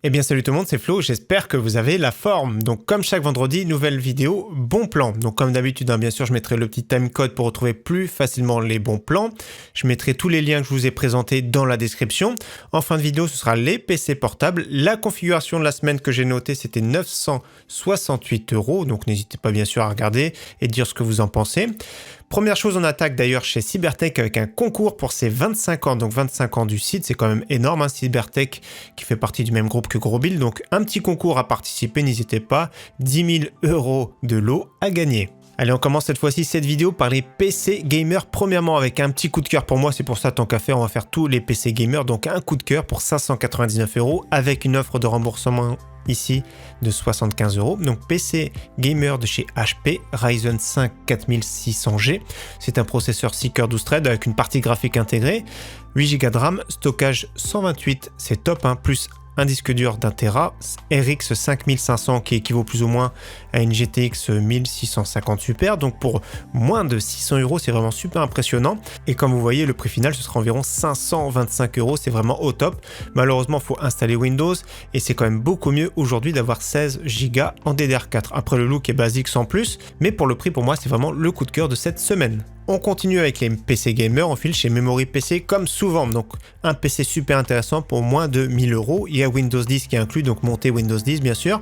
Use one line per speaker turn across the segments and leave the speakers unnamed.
Eh bien salut tout le monde, c'est Flo, j'espère que vous avez la forme. Donc comme chaque vendredi, nouvelle vidéo, bon plan. Donc comme d'habitude, bien sûr, je mettrai le petit timecode pour retrouver plus facilement les bons plans. Je mettrai tous les liens que je vous ai présentés dans la description. En fin de vidéo, ce sera les PC portables. La configuration de la semaine que j'ai notée, c'était 968 €. Donc n'hésitez pas bien sûr à regarder et dire ce que vous en pensez. Première chose, on attaque d'ailleurs chez Cybertech avec un concours pour ses 25 ans. Donc 25 ans du site, c'est quand même énorme, hein, Cybertech qui fait partie du même groupe que Grosbuild. Donc un petit concours à participer, n'hésitez pas. 10 000 € de lot à gagner. Allez, on commence cette fois-ci cette vidéo par les PC gamers. Premièrement, avec un petit coup de cœur pour moi, c'est pour ça tant qu'à faire, on va faire tous les PC gamers. Donc un coup de cœur pour 599 € avec une offre de remboursement ici de 75 €. Donc PC gamer de chez HP, Ryzen 5 4600G. C'est un processeur Seeker 12 threads avec une partie graphique intégrée, 8 Go de RAM, stockage 128, c'est top, hein, plus un disque dur d'1 Tera, RX 5500 qui équivaut plus ou moins à une GTX 1650 Super. Donc pour moins de 600 €, c'est vraiment super impressionnant. Et comme vous voyez, le prix final, ce sera environ 525 €. C'est vraiment au top. Malheureusement, il faut installer Windows et c'est quand même beaucoup mieux aujourd'hui d'avoir 16 Go en DDR4. Après, le look est basique sans plus, mais pour le prix, pour moi, c'est vraiment le coup de cœur de cette semaine. On continue avec les PC gamers, on file chez Memory PC comme souvent. Donc un PC super intéressant pour moins de 1000 €. Il y a Windows 10 qui est inclus, donc montée Windows 10 bien sûr.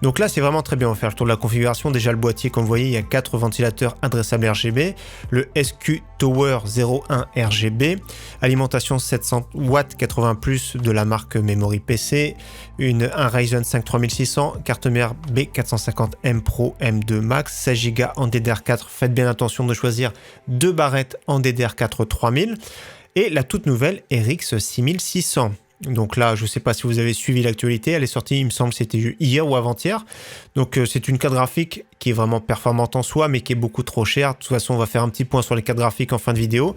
Donc là c'est vraiment très bien, on va faire le tour de la configuration. Déjà le boîtier, comme vous voyez, il y a 4 ventilateurs adressables RGB, le SQ Tower 01 RGB, alimentation 700 watts 80+, de la marque Memory PC, un Ryzen 5 3600, carte mère B450M Pro M2 Max, 16 Go en DDR4, faites bien attention de choisir 2 barrettes en DDR4 3000 et la toute nouvelle RX 6600. Donc là, je ne sais pas si vous avez suivi l'actualité, elle est sortie, il me semble, c'était hier ou avant-hier. Donc c'est une carte graphique qui est vraiment performante en soi, mais qui est beaucoup trop chère. De toute façon, on va faire un petit point sur les cartes graphiques en fin de vidéo.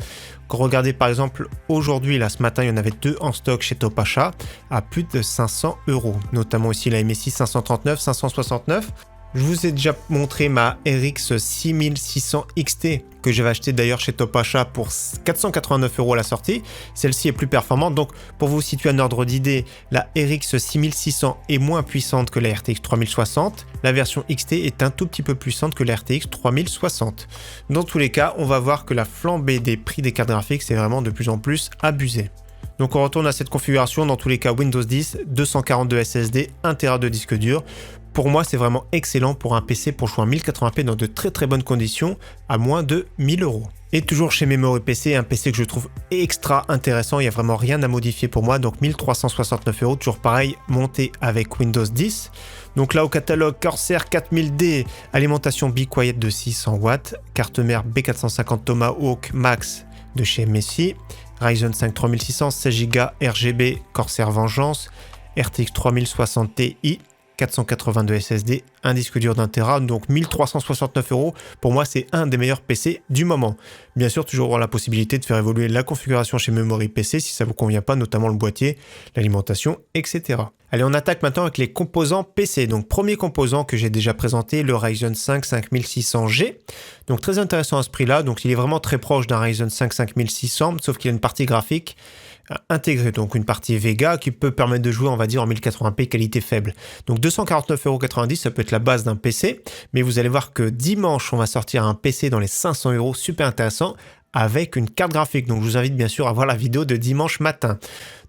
Regardez par exemple, aujourd'hui, là, ce matin, il y en avait 2 en stock chez Topachat à plus de 500 €. Notamment ici la MSI 539, 569. Je vous ai déjà montré ma RX 6600 XT que j'avais acheté d'ailleurs chez Topachat pour 489 € à la sortie. Celle-ci est plus performante. Donc pour vous situer un ordre d'idée, la RX 6600 est moins puissante que la RTX 3060. La version XT est un tout petit peu plus puissante que la RTX 3060. Dans tous les cas, on va voir que la flambée des prix des cartes graphiques, c'est vraiment de plus en plus abusé. Donc on retourne à cette configuration, dans tous les cas Windows 10, 242 SSD, 1 Tera de disque dur. Pour moi, c'est vraiment excellent pour un PC pour jouer en 1080p dans de très bonnes conditions à moins de 1000 €. Et toujours chez Memory PC, un PC que je trouve extra intéressant, il n'y a vraiment rien à modifier pour moi, donc 1369 €, toujours pareil, monté avec Windows 10. Donc là au catalogue, Corsair 4000D, alimentation Be Quiet de 600 watts, carte mère B450 Tomahawk Max de chez MSI, Ryzen 5 3600, 16 Go RGB, Corsair Vengeance, RTX 3060 Ti, 482 SSD, un disque dur d'1 Tera, donc 1369 €. Pour moi, c'est un des meilleurs PC du moment. Bien sûr, toujours avoir la possibilité de faire évoluer la configuration chez Memory PC si ça ne vous convient pas, notamment le boîtier, l'alimentation, etc. Allez, on attaque maintenant avec les composants PC. Donc, premier composant que j'ai déjà présenté, le Ryzen 5 5600G. Donc, très intéressant à ce prix-là. Donc, il est vraiment très proche d'un Ryzen 5 5600, sauf qu'il a une partie graphique intégrée, donc une partie Vega qui peut permettre de jouer, on va dire, en 1080p qualité faible. Donc 249,90 €, ça peut être la base d'un PC, mais vous allez voir que dimanche, on va sortir un PC dans les 500 €, super intéressant, avec une carte graphique. Donc je vous invite bien sûr à voir la vidéo de dimanche matin.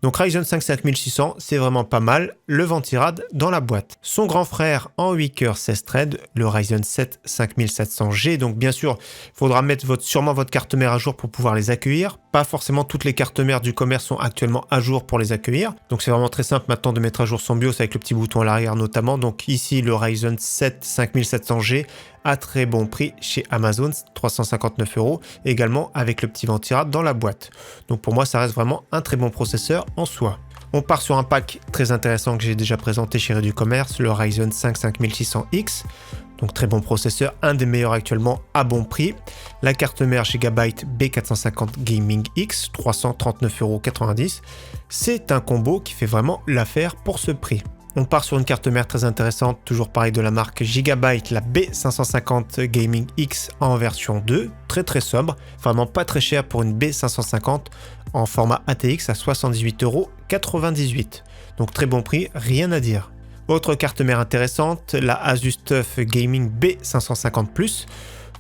Donc Ryzen 5 5600, c'est vraiment pas mal. Le Ventirad dans la boîte. Son grand frère en 8 cœurs 16 threads, le Ryzen 7 5700G. Donc bien sûr, il faudra mettre sûrement votre carte mère à jour pour pouvoir les accueillir. Pas forcément toutes les cartes mères du commerce sont actuellement à jour pour les accueillir. Donc c'est vraiment très simple maintenant de mettre à jour son BIOS avec le petit bouton à l'arrière notamment. Donc ici le Ryzen 7 5700G à très bon prix chez Amazon, 359 €, également avec le petit Ventirad dans la boîte. Donc pour moi, ça reste vraiment un très bon processeur en soi. On part sur un pack très intéressant que j'ai déjà présenté chez Rédu Commerce, le Ryzen 5 5600X. Donc très bon processeur, un des meilleurs actuellement à bon prix. La carte mère Gigabyte B450 Gaming X, 339,90 €. C'est un combo qui fait vraiment l'affaire pour ce prix. On part sur une carte mère très intéressante, toujours pareil de la marque Gigabyte, la B550 Gaming X en version 2, très sobre, vraiment pas très cher pour une B550 en format ATX à 78,98 €. Donc très bon prix, rien à dire. Autre carte mère intéressante, la Asus TUF Gaming B550+.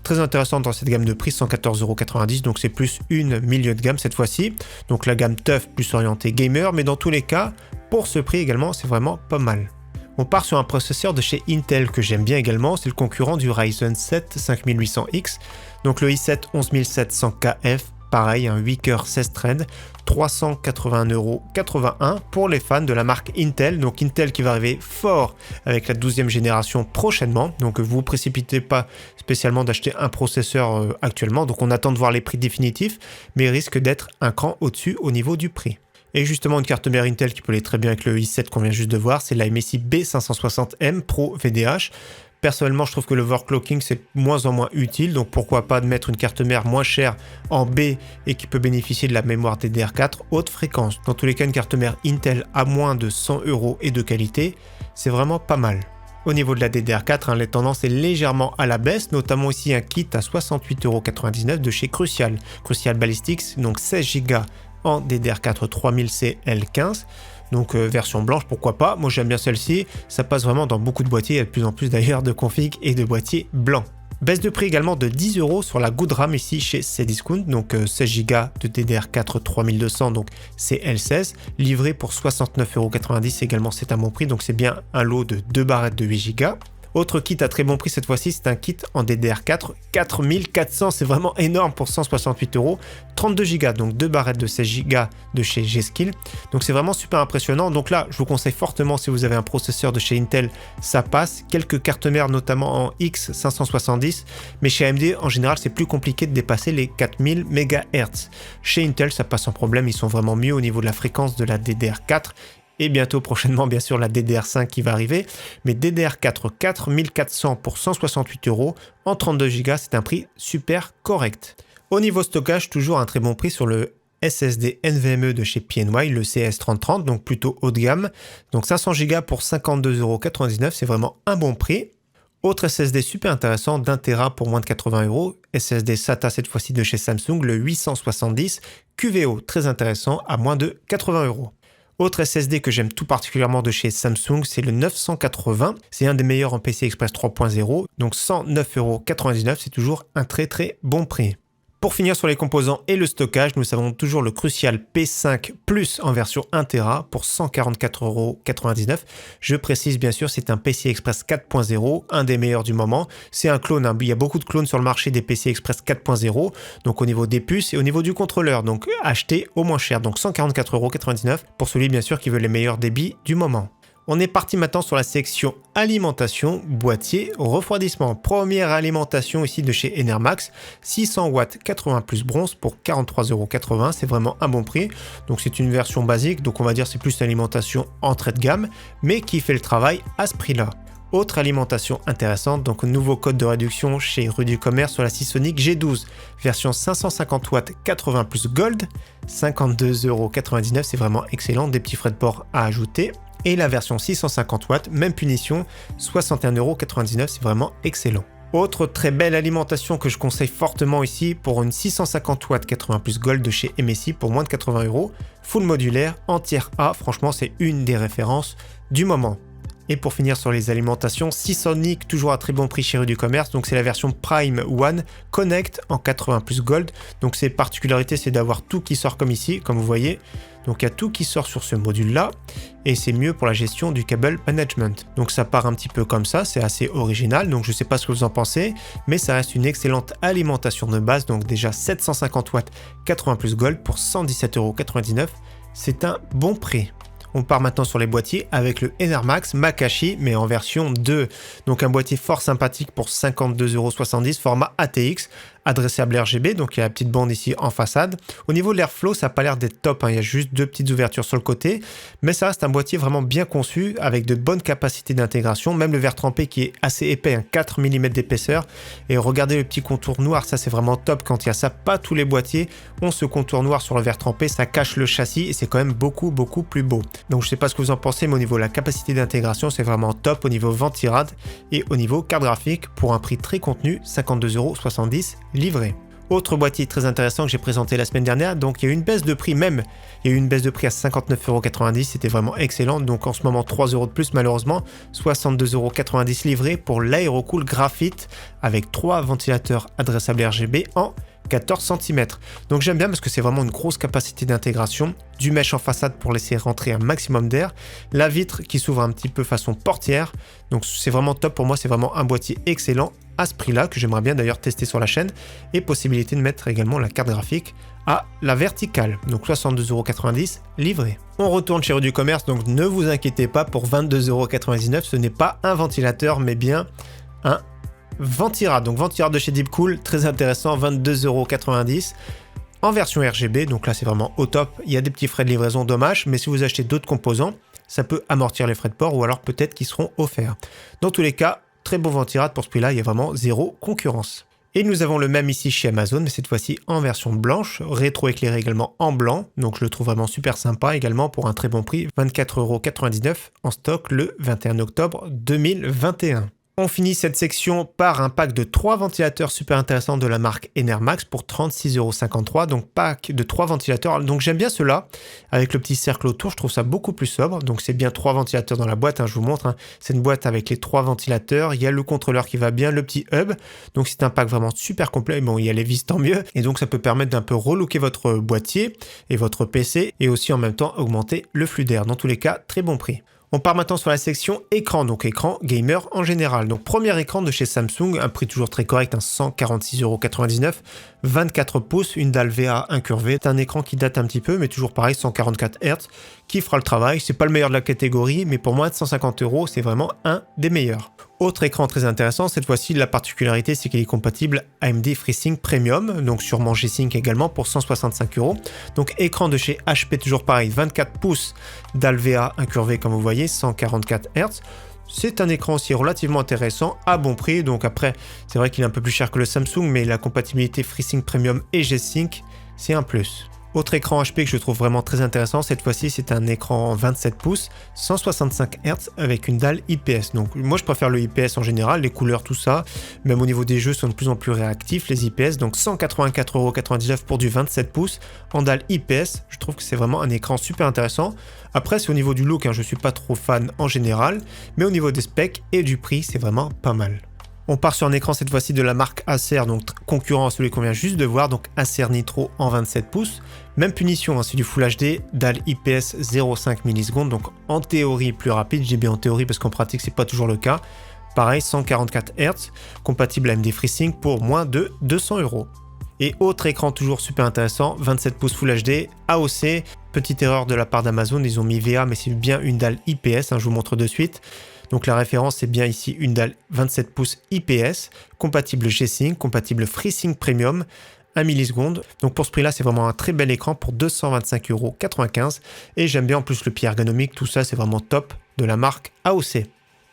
Très intéressante dans cette gamme de prix, 114,90 €, donc c'est plus une milieu de gamme cette fois-ci. Donc la gamme TUF plus orientée gamer, mais dans tous les cas, pour ce prix également, c'est vraiment pas mal. On part sur un processeur de chez Intel que j'aime bien également, c'est le concurrent du Ryzen 7 5800X, donc le i7 11700KF, pareil, un 8 coeurs 16 threads, 381,81 € pour les fans de la marque Intel. Donc Intel qui va arriver fort avec la 12e génération prochainement. Donc vous ne vous précipitez pas spécialement d'acheter un processeur actuellement. Donc on attend de voir les prix définitifs, mais il risque d'être un cran au-dessus au niveau du prix. Et justement, une carte mère Intel qui peut aller très bien avec le i7 qu'on vient juste de voir, c'est la MSI B560M Pro VDH. Personnellement, je trouve que l'overclocking, c'est de moins en moins utile, donc pourquoi pas de mettre une carte mère moins chère en B et qui peut bénéficier de la mémoire DDR4 haute fréquence. Dans tous les cas, une carte mère Intel à moins de 100 € et de qualité, c'est vraiment pas mal. Au niveau de la DDR4, la tendance est légèrement à la baisse, notamment ici un kit à 68,99 € de chez Crucial. Crucial Ballistics, donc 16 Go en DDR4 3000CL15. Donc version blanche, pourquoi pas. Moi j'aime bien celle-ci, ça passe vraiment dans beaucoup de boîtiers, il y a de plus en plus d'ailleurs de configs et de boîtiers blancs. Baisse de prix également de 10 € sur la Good RAM ici chez Cdiscount, donc 16 Go de DDR4 3200, donc CL16, livré pour 69,90 € également, c'est un bon prix, donc c'est bien un lot de 2 barrettes de 8 Go. Autre kit à très bon prix cette fois-ci, c'est un kit en DDR4 4400, c'est vraiment énorme pour 168 €, 32 Go, donc 2 barrettes de 16 Go de chez G-Skill. Donc c'est vraiment super impressionnant. Donc là, je vous conseille fortement si vous avez un processeur de chez Intel, ça passe. Quelques cartes mères, notamment en X570, mais chez AMD, en général, c'est plus compliqué de dépasser les 4000 MHz. Chez Intel, ça passe sans problème, ils sont vraiment mieux au niveau de la fréquence de la DDR4. Et bientôt prochainement bien sûr la DDR5 qui va arriver, mais DDR4 4400 pour 168 € en 32 Go, c'est un prix super correct. Au niveau stockage, toujours un très bon prix sur le SSD NVMe de chez PNY, le CS3030, donc plutôt haut de gamme, donc 500 Go pour 52,99 €, c'est vraiment un bon prix. Autre SSD super intéressant d'1 Tera pour moins de 80 €, SSD SATA cette fois-ci de chez Samsung, le 870 QVO, très intéressant à moins de 80 €. Autre SSD que j'aime tout particulièrement de chez Samsung, c'est le 980. C'est un des meilleurs en PCI Express 3.0, donc 109,99 €, c'est toujours un très très bon prix. Pour finir sur les composants et le stockage, nous avons toujours le Crucial P5 Plus en version 1 Tera pour 144,99 €. Je précise bien sûr, c'est un PCI Express 4.0, un des meilleurs du moment. C'est un clone, il y a beaucoup de clones sur le marché des PCI Express 4.0, donc au niveau des puces et au niveau du contrôleur, donc acheter au moins cher, donc 144,99 € pour celui bien sûr qui veut les meilleurs débits du moment. On est parti maintenant sur la section alimentation, boîtier, refroidissement. Première alimentation ici de chez Enermax, 600 watts 80 plus bronze pour 43,80 €, c'est vraiment un bon prix. Donc c'est une version basique, donc on va dire c'est plus une alimentation entrée de gamme, mais qui fait le travail à ce prix-là. Autre alimentation intéressante, donc nouveau code de réduction chez Rue du Commerce sur la Seasonic G12, version 550 watts 80 plus Gold, 52,99 €, c'est vraiment excellent, des petits frais de port à ajouter. Et la version 650 watts, même punition, 61,99 €, c'est vraiment excellent. Autre très belle alimentation que je conseille fortement ici pour une 650 watts 80 plus Gold de chez MSI pour moins de 80 €, full modulaire, entière A, franchement c'est une des références du moment. Et pour finir sur les alimentations, Seasonic, toujours à très bon prix chez Rue du Commerce, donc c'est la version Prime One Connect en 80 plus Gold. Donc ses particularités, c'est d'avoir tout qui sort comme ici, comme vous voyez. Donc il y a tout qui sort sur ce module-là, et c'est mieux pour la gestion du cable management. Donc ça part un petit peu comme ça, c'est assez original, donc je ne sais pas ce que vous en pensez, mais ça reste une excellente alimentation de base, donc déjà 750 watts 80 plus Gold pour 117,99 €, c'est un bon prix. On part maintenant sur les boîtiers avec le Enermax Makashi, mais en version 2. Donc un boîtier fort sympathique pour 52,70 €, format ATX, adressable RGB, donc il y a la petite bande ici en façade. Au niveau de l'airflow, ça n'a pas l'air d'être top, il y a juste 2 petites ouvertures sur le côté, mais ça reste un boîtier vraiment bien conçu, avec de bonnes capacités d'intégration, même le verre trempé qui est assez épais, 4 mm d'épaisseur, et regardez le petit contour noir, ça c'est vraiment top quand il y a ça, pas tous les boîtiers ont ce contour noir sur le verre trempé, ça cache le châssis et c'est quand même beaucoup plus beau. Donc je sais pas ce que vous en pensez, mais au niveau de la capacité d'intégration, c'est vraiment top au niveau ventirad et au niveau carte graphique pour un prix très contenu, 52,70 € livré. Autre boîtier très intéressant que j'ai présenté la semaine dernière, donc il y a eu une baisse de prix même, il y a eu une baisse de prix à 59,90 €, c'était vraiment excellent, donc en ce moment 3 € de plus malheureusement, 62,90 € livrés pour l'Aerocool Graphite avec 3 ventilateurs adressables RGB en 14 cm. Donc j'aime bien parce que c'est vraiment une grosse capacité d'intégration, du mesh en façade pour laisser rentrer un maximum d'air, la vitre qui s'ouvre un petit peu façon portière, donc c'est vraiment top pour moi, c'est vraiment un boîtier excellent à ce prix là que j'aimerais bien d'ailleurs tester sur la chaîne et possibilité de mettre également la carte graphique à la verticale, donc 62,90 € livré. On retourne chez Rue du Commerce, donc ne vous inquiétez pas, pour 22,99 €, ce n'est pas un ventilateur mais bien un Ventira, donc Ventira de chez Deepcool, très intéressant, 22,90 € en version RGB, donc là c'est vraiment au top, il y a des petits frais de livraison, dommage, mais si vous achetez d'autres composants, ça peut amortir les frais de port ou alors peut-être qu'ils seront offerts. Dans tous les cas, très bon Ventira, pour ce prix-là, il y a vraiment zéro concurrence. Et nous avons le même ici chez Amazon, mais cette fois-ci en version blanche, rétro-éclairé également en blanc, donc je le trouve vraiment super sympa également pour un très bon prix, 24,99 € en stock le 21 octobre 2021. On finit cette section par un pack de 3 ventilateurs super intéressants de la marque Enermax pour 36,53 €. Donc pack de 3 ventilateurs. Donc j'aime bien ceux-là avec le petit cercle autour. Je trouve ça beaucoup plus sobre. Donc c'est bien 3 ventilateurs dans la boîte. Je vous montre. C'est une boîte avec les 3 ventilateurs. Il y a le contrôleur qui va bien, le petit hub. Donc c'est un pack vraiment super complet. Bon, il y a les vis, tant mieux. Et donc ça peut permettre d'un peu relooker votre boîtier et votre PC et aussi en même temps augmenter le flux d'air. Dans tous les cas, très bon prix. On part maintenant sur la section écran, donc écran gamer en général. Donc premier écran de chez Samsung, un prix toujours très correct, 146,99 €, 24 pouces, une dalle VA incurvée. C'est un écran qui date un petit peu, mais toujours pareil, 144 Hz, qui fera le travail. C'est pas le meilleur de la catégorie, mais pour moins de 150 €, c'est vraiment un des meilleurs. Autre écran très intéressant, cette fois-ci la particularité c'est qu'il est compatible AMD FreeSync Premium, donc sûrement G-Sync également pour 165 €. Donc écran de chez HP toujours pareil, 24 pouces, dalle VA incurvée comme vous voyez, 144 Hz. C'est un écran aussi relativement intéressant, à bon prix, donc après c'est vrai qu'il est un peu plus cher que le Samsung, mais la compatibilité FreeSync Premium et G-Sync, c'est un plus. Autre écran HP que je trouve vraiment très intéressant, cette fois-ci c'est un écran 27 pouces, 165 Hz avec une dalle IPS. Donc moi je préfère le IPS en général, les couleurs tout ça, même au niveau des jeux sont de plus en plus réactifs les IPS, donc 184,99 € pour du 27 pouces en dalle IPS, je trouve que c'est vraiment un écran super intéressant. Après c'est au niveau du look, je suis pas trop fan en général, mais au niveau des specs et du prix c'est vraiment pas mal. On part sur un écran cette fois-ci de la marque Acer, donc concurrent à celui qu'on vient juste de voir, donc Acer Nitro en 27 pouces. Même punition, c'est du Full HD, dalle IPS 0,5 millisecondes, donc en théorie plus rapide, je dis bien en théorie parce qu'en pratique c'est pas toujours le cas. Pareil, 144 Hz, compatible AMD FreeSync pour moins de 200 €. Et autre écran toujours super intéressant, 27 pouces Full HD, AOC, petite erreur de la part d'Amazon, ils ont mis VA mais c'est bien une dalle IPS, je vous montre de suite. Donc la référence c'est bien ici une dalle 27 pouces IPS, compatible G-Sync, compatible FreeSync Premium, 1 milliseconde. Donc pour ce prix là c'est vraiment un très bel écran pour 225,95 € et j'aime bien en plus le pied ergonomique, tout ça c'est vraiment top de la marque AOC.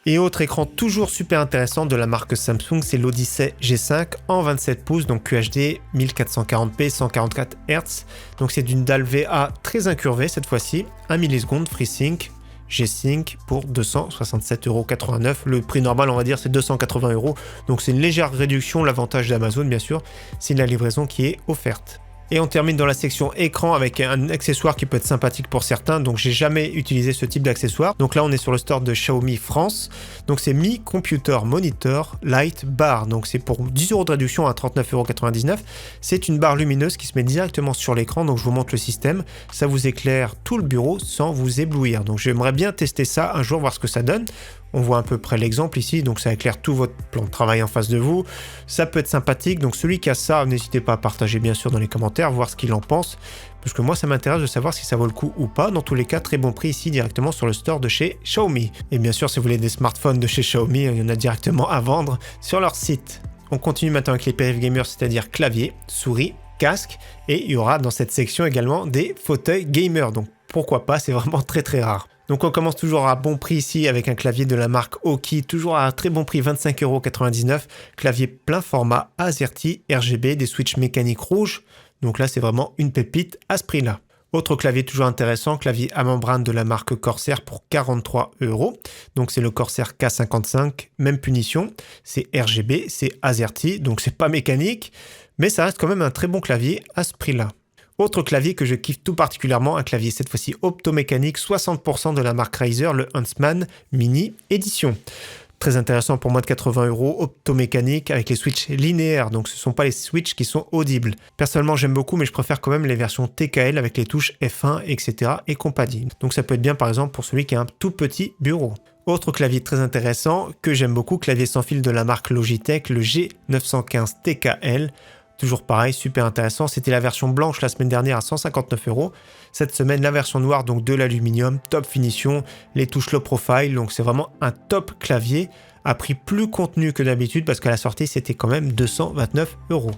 Et autre écran toujours super intéressant de la marque Samsung, c'est l'Odyssey G5 en 27 pouces, donc QHD 1440p 144 Hz. Donc c'est d'une dalle VA très incurvée cette fois-ci, 1 milliseconde FreeSync, G-Sync pour 267,89 €. Le prix normal, on va dire, c'est 280 €. Donc c'est une légère réduction. L'avantage d'Amazon, bien sûr, c'est la livraison qui est offerte. Et on termine dans la section écran avec un accessoire qui peut être sympathique pour certains. Donc j'ai jamais utilisé ce type d'accessoire. Donc là on est sur le store de Xiaomi France. Donc c'est Mi Computer Monitor Light Bar. Donc c'est pour 10 € de réduction à 39,99 €. C'est une barre lumineuse qui se met directement sur l'écran. Donc je vous montre le système. Ça vous éclaire tout le bureau sans vous éblouir. Donc j'aimerais bien tester ça un jour, voir ce que ça donne. On voit à peu près l'exemple ici, donc ça éclaire tout votre plan de travail en face de vous. Ça peut être sympathique, donc celui qui a ça, n'hésitez pas à partager bien sûr dans les commentaires, voir ce qu'il en pense. Parce que moi ça m'intéresse de savoir si ça vaut le coup ou pas. Dans tous les cas, très bon prix ici directement sur le store de chez Xiaomi. Et bien sûr, si vous voulez des smartphones de chez Xiaomi, il y en a directement à vendre sur leur site. On continue maintenant avec les périphéries gamers, c'est-à-dire clavier, souris, casque. Et il y aura dans cette section également des fauteuils gamers. Donc pourquoi pas, c'est vraiment très très rare. Donc on commence toujours à bon prix ici avec un clavier de la marque Aukey, toujours à un très bon prix, 25,99 €. Clavier plein format AZERTY RGB, des switches mécaniques rouges. Donc là c'est vraiment une pépite à ce prix-là. Autre clavier toujours intéressant, clavier à membrane de la marque Corsair pour 43 €. Donc c'est le Corsair K55, même punition. C'est RGB, c'est AZERTY, donc c'est pas mécanique, mais ça reste quand même un très bon clavier à ce prix-là. Autre clavier que je kiffe tout particulièrement, un clavier cette fois-ci optomécanique, 60% de la marque Razer, le Huntsman Mini Edition. Très intéressant pour moins de 80 €, optomécanique avec les switches linéaires, donc ce ne sont pas les switches qui sont audibles. Personnellement j'aime beaucoup, mais je préfère quand même les versions TKL avec les touches F1, etc. et compagnie. Donc ça peut être bien par exemple pour celui qui a un tout petit bureau. Autre clavier très intéressant que j'aime beaucoup, clavier sans fil de la marque Logitech, le G915 TKL. Toujours pareil, super intéressant. C'était la version blanche la semaine dernière à 159 €. Cette semaine, la version noire, donc de l'aluminium, top finition, les touches low profile. Donc c'est vraiment un top clavier à prix plus contenu que d'habitude parce qu'à la sortie, c'était quand même 229 €.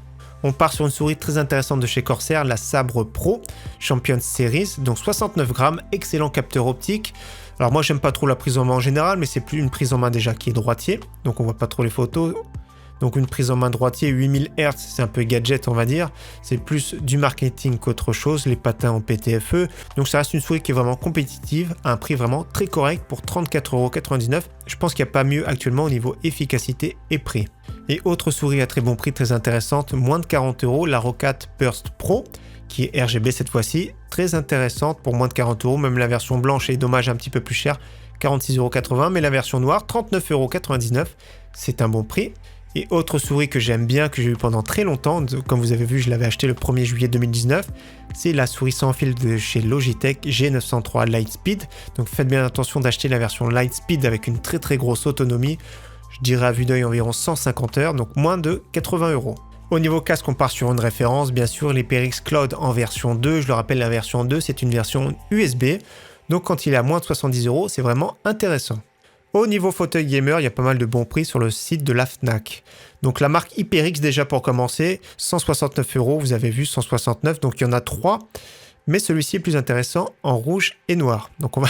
On part sur une souris très intéressante de chez Corsair, la Sabre Pro Champion Series, donc 69 grammes, excellent capteur optique. Alors moi, j'aime pas trop la prise en main en général, mais c'est plus une prise en main déjà qui est droitier, donc on voit pas trop les photos. Donc une prise en main droitier 8000 Hz, c'est un peu gadget on va dire, c'est plus du marketing qu'autre chose, les patins en PTFE. Donc ça reste une souris qui est vraiment compétitive, à un prix vraiment très correct pour 34,99 €. Je pense qu'il n'y a pas mieux actuellement au niveau efficacité et prix. Et autre souris à très bon prix, très intéressante, moins de 40 €, la Roccat Burst Pro, qui est RGB cette fois-ci, très intéressante pour moins de 40 €, même la version blanche est dommage un petit peu plus chère, 46,80 €, mais la version noire, 39,99 €, c'est un bon prix. Et autre souris que j'aime bien, que j'ai eu pendant très longtemps, comme vous avez vu, je l'avais acheté le 1er juillet 2019, c'est la souris sans fil de chez Logitech G903 Lightspeed. Donc faites bien attention d'acheter la version Lightspeed avec une très très grosse autonomie, je dirais à vue d'œil environ 150 heures, donc moins de 80 €. Au niveau casque, on part sur une référence, bien sûr, l'HyperX Cloud en version 2. Je le rappelle, la version 2, c'est une version USB, donc quand il est à moins de 70 €, c'est vraiment intéressant. Au niveau fauteuil gamer, il y a pas mal de bons prix sur le site de la Fnac. Donc la marque HyperX déjà pour commencer, 169 €, vous avez vu 169, donc il y en a 3. Mais celui-ci est plus intéressant en rouge et noir. Donc on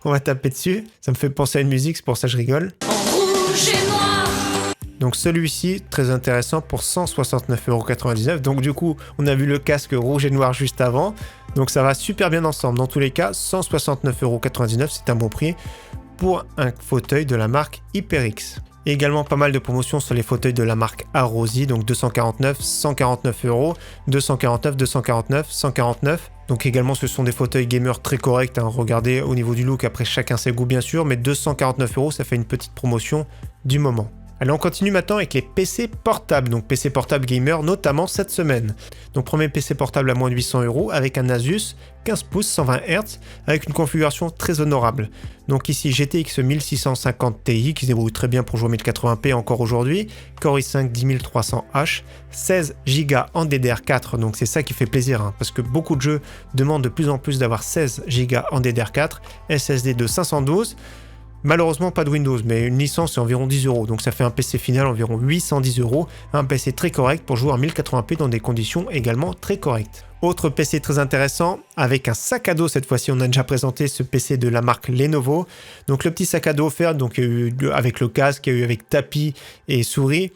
va taper dessus, ça me fait penser à une musique, c'est pour ça que je rigole. En rouge et noir. Donc celui-ci, très intéressant pour 169,99 €. Donc du coup, on a vu le casque rouge et noir juste avant. Donc ça va super bien ensemble. Dans tous les cas, 169,99 €, c'est un bon prix pour un fauteuil de la marque HyperX. Et également pas mal de promotions sur les fauteuils de la marque Arrosi, donc 249, 149 €, 249, 249, 149. Donc également ce sont des fauteuils gamers très corrects, hein. Regardez au niveau du look, après chacun ses goûts bien sûr, mais 249 €, ça fait une petite promotion du moment. Allez, on continue maintenant avec les PC portables, donc PC portable gamer notamment cette semaine. Donc premier PC portable à moins de 800 € avec un Asus 15 pouces 120 Hz avec une configuration très honorable. Donc ici GTX 1650 Ti qui se débrouille très bien pour jouer en 1080p encore aujourd'hui, Core i5 10300H, 16 Go en DDR4, donc c'est ça qui fait plaisir, hein, parce que beaucoup de jeux demandent de plus en plus d'avoir 16 Go en DDR4, SSD de 512. Malheureusement pas de Windows, mais une licence c'est environ 10 €, donc ça fait un PC final environ 810 €, un PC très correct pour jouer en 1080p dans des conditions également très correctes. Autre PC très intéressant, avec un sac à dos cette fois-ci, on a déjà présenté ce PC de la marque Lenovo. Donc le petit sac à dos offert, donc avec le casque, il y a eu avec tapis et souris.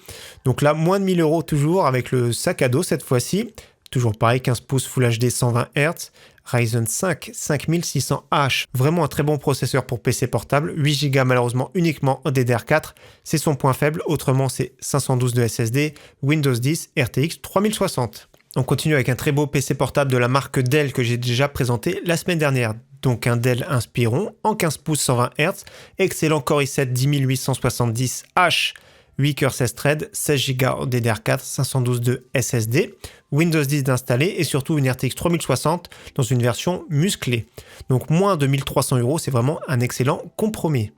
Donc là, moins de 1000 € toujours avec le sac à dos cette fois-ci. Toujours pareil, 15 pouces Full HD 120 Hz. Ryzen 5 5600H, vraiment un très bon processeur pour PC portable, 8 Go malheureusement uniquement en DDR4, c'est son point faible, autrement c'est 512 de SSD, Windows 10, RTX 3060. On continue avec un très beau PC portable de la marque Dell que j'ai déjà présenté la semaine dernière. Donc un Dell Inspiron en 15 pouces 120 Hz, excellent Core i7 10870H, 8 cœurs 16 threads, 16 Go en DDR4, 512 de SSD, Windows 10 d'installer et surtout une RTX 3060 dans une version musclée. Donc moins de 1300 €, c'est vraiment un excellent compromis.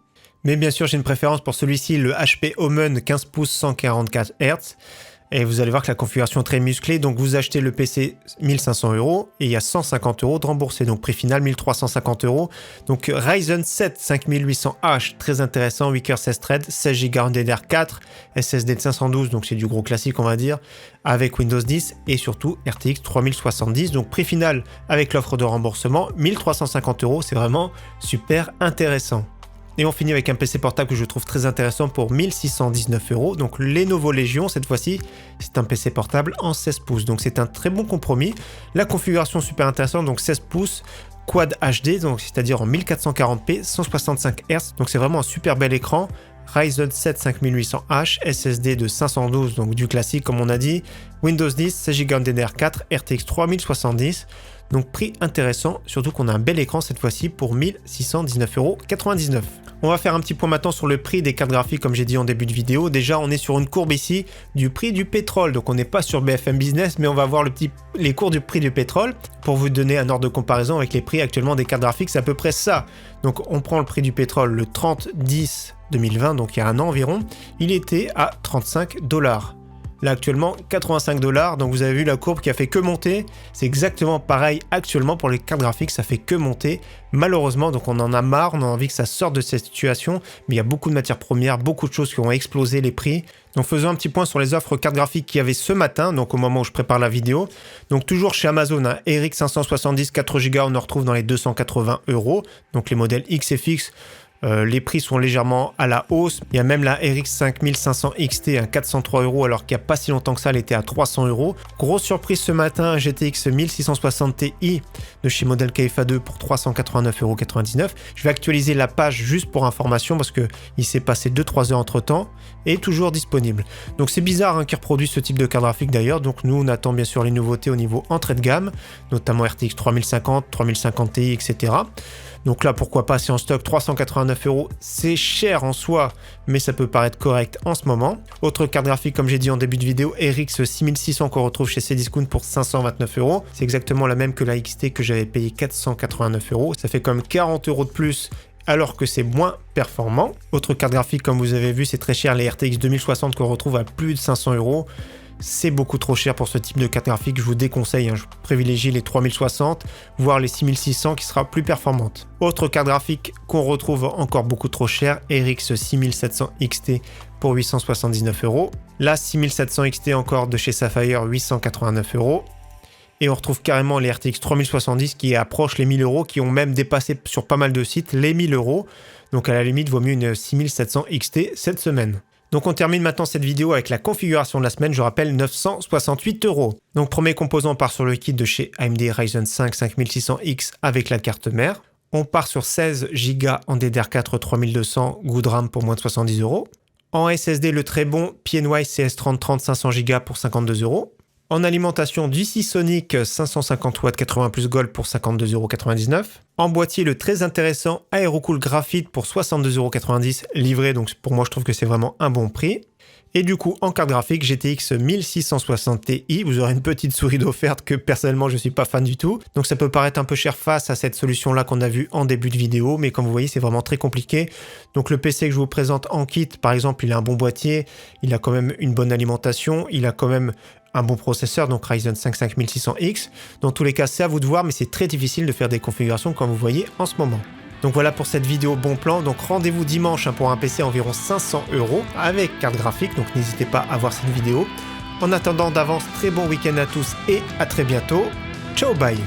Mais bien sûr, j'ai une préférence pour celui-ci, le HP Omen 15 pouces 144 Hz. Et vous allez voir que la configuration est très musclée, donc vous achetez le PC 1500 € et il y a 150 € de remboursé, donc prix final 1350 €. Donc Ryzen 7 5800H, très intéressant, 8 cœurs 16 threads, 16 Go en DDR4, SSD de 512, donc c'est du gros classique on va dire, avec Windows 10 et surtout RTX 3070, donc prix final avec l'offre de remboursement 1350 €, c'est vraiment super intéressant. Et on finit avec un PC portable que je trouve très intéressant pour 1619 €. Donc Lenovo Legion, cette fois-ci, c'est un PC portable en 16 pouces. Donc c'est un très bon compromis. La configuration super intéressante, donc 16 pouces. Quad HD, donc c'est-à-dire en 1440p, 165 Hz. Donc c'est vraiment un super bel écran. Ryzen 7 5800H, SSD de 512, donc du classique comme on a dit, Windows 10, 16 Go DDR4, RTX 3070, donc prix intéressant, surtout qu'on a un bel écran cette fois-ci pour 1619,99 €. On va faire un petit point maintenant sur le prix des cartes graphiques comme j'ai dit en début de vidéo. Déjà on est sur une courbe ici du prix du pétrole, donc on n'est pas sur BFM Business mais on va voir les cours du prix du pétrole pour vous donner un ordre de comparaison avec les prix actuellement des cartes graphiques, c'est à peu près ça. Donc on prend le prix du pétrole le 30/10/2020, donc il y a un an environ, il était à 35 $. Là actuellement 85 $, donc vous avez vu la courbe qui a fait que monter. C'est exactement pareil actuellement pour les cartes graphiques, ça fait que monter. Malheureusement, donc on en a marre, on a envie que ça sorte de cette situation, mais il y a beaucoup de matières premières, beaucoup de choses qui ont explosé les prix. Donc faisons un petit point sur les offres cartes graphiques qu'il y avait ce matin, donc au moment où je prépare la vidéo. Donc toujours chez Amazon, hein, RX 570 4 Go, on en retrouve dans les 280 €. Donc les modèles XFX. Les prix sont légèrement à la hausse. Il y a même la RX 5500 XT à 403 € alors qu'il n'y a pas si longtemps que ça, elle était à 300 €. Grosse surprise ce matin, GTX 1660 Ti de chez Model KFA2 pour 389,99 €. Je vais actualiser la page juste pour information parce qu'il s'est passé 2-3 heures entre temps et toujours disponible. Donc c'est bizarre hein, qu'ils reproduisent ce type de carte graphique d'ailleurs. Donc nous on attend bien sûr les nouveautés au niveau entrée de gamme, notamment RTX 3050, 3050 Ti, etc. Donc là, pourquoi pas, c'est en stock, 389 €, c'est cher en soi, mais ça peut paraître correct en ce moment. Autre carte graphique, comme j'ai dit en début de vidéo, RX 6600 qu'on retrouve chez Cdiscount pour 529 €. C'est exactement la même que la XT que j'avais payé 489 €. Ça fait comme 40 € de plus alors que c'est moins performant. Autre carte graphique, comme vous avez vu, c'est très cher, les RTX 2060 qu'on retrouve à plus de 500 €. C'est beaucoup trop cher pour ce type de carte graphique, je vous déconseille, hein, je privilégie les 3060, voire les 6600 qui sera plus performante. Autre carte graphique qu'on retrouve encore beaucoup trop cher, RX 6700 XT pour 879 €. La 6700 XT encore de chez Sapphire, 889 €. Et on retrouve carrément les RTX 3070 qui approchent les 1000 €, qui ont même dépassé sur pas mal de sites les 1000 €. Donc à la limite, vaut mieux une 6700 XT cette semaine. Donc on termine maintenant cette vidéo avec la configuration de la semaine, je rappelle 968 €. Donc premier composant, on part sur le kit de chez AMD Ryzen 5 5600X avec la carte mère. On part sur 16 Go en DDR4 3200, good RAM pour moins de 70 €. En SSD, le très bon PNY CS3030 500 Go pour 52 €. En alimentation, du Seasonic 550 watts 80 plus Gold pour 52,99 €. En boîtier, le très intéressant Aerocool Graphite pour 62,90 € livré, donc pour moi je trouve que c'est vraiment un bon prix. Et du coup, en carte graphique, GTX 1660 Ti, vous aurez une petite souris d'offerte que personnellement je ne suis pas fan du tout. Donc ça peut paraître un peu cher face à cette solution-là qu'on a vue en début de vidéo, mais comme vous voyez, c'est vraiment très compliqué. Donc le PC que je vous présente en kit, par exemple, il a un bon boîtier, il a quand même une bonne alimentation, il a quand même un bon processeur, donc Ryzen 5 5600X. Dans tous les cas, c'est à vous de voir, mais c'est très difficile de faire des configurations comme vous voyez en ce moment. Donc voilà pour cette vidéo bon plan. Donc rendez-vous dimanche pour un PC à environ 500 € avec carte graphique. Donc n'hésitez pas à voir cette vidéo. En attendant d'avance, très bon week-end à tous et à très bientôt. Ciao, bye!